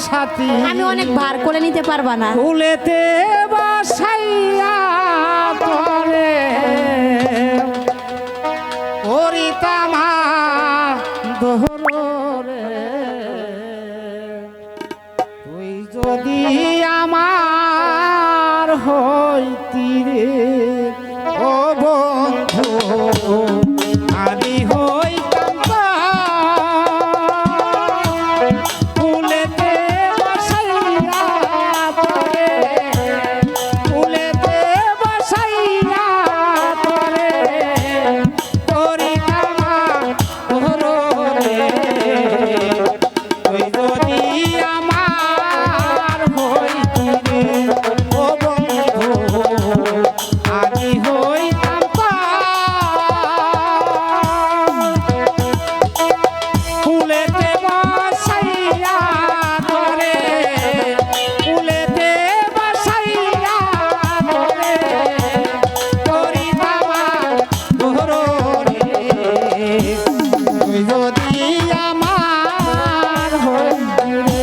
সাথী আমি অনেক ভার করে নিতে পারবা না। কুলেতে বসাইয়া করে ওরিতামা দোহরে তুই যদি আমার হইতি রে ও বন্ধু আমি হইতাম ফুলেতে বসাইয়া তোরে ফুলেতে বসাইয়া তোরে করিতামা তোরে তুই যদি আমার হইতি রে ও বন্ধু আমি হইতাম ফুলেতে বসাইয়া তোরে ফুলেতে বসাইয়া তোরে করিতামা তোরে তুই যদি আমার হইতি রে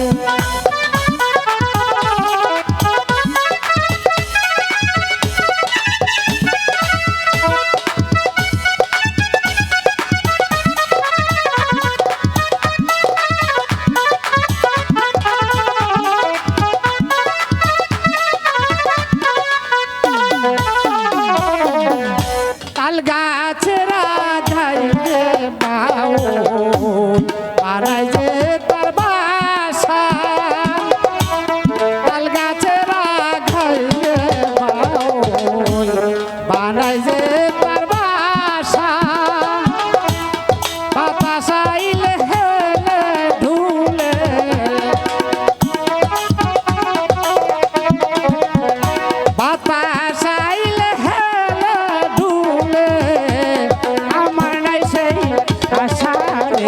তাল গাছের আধারে বাউ পাড়ায় যে তার বাসা তাল গাছের আধারে বাউ পাড়ায় যে তার বাসা বাতাস আইলে হেলে ঢুলে বাতাস আইলে হেলে ঢুলে আমার নাই সেই আশা রে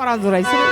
পরাণ জোড়াইছে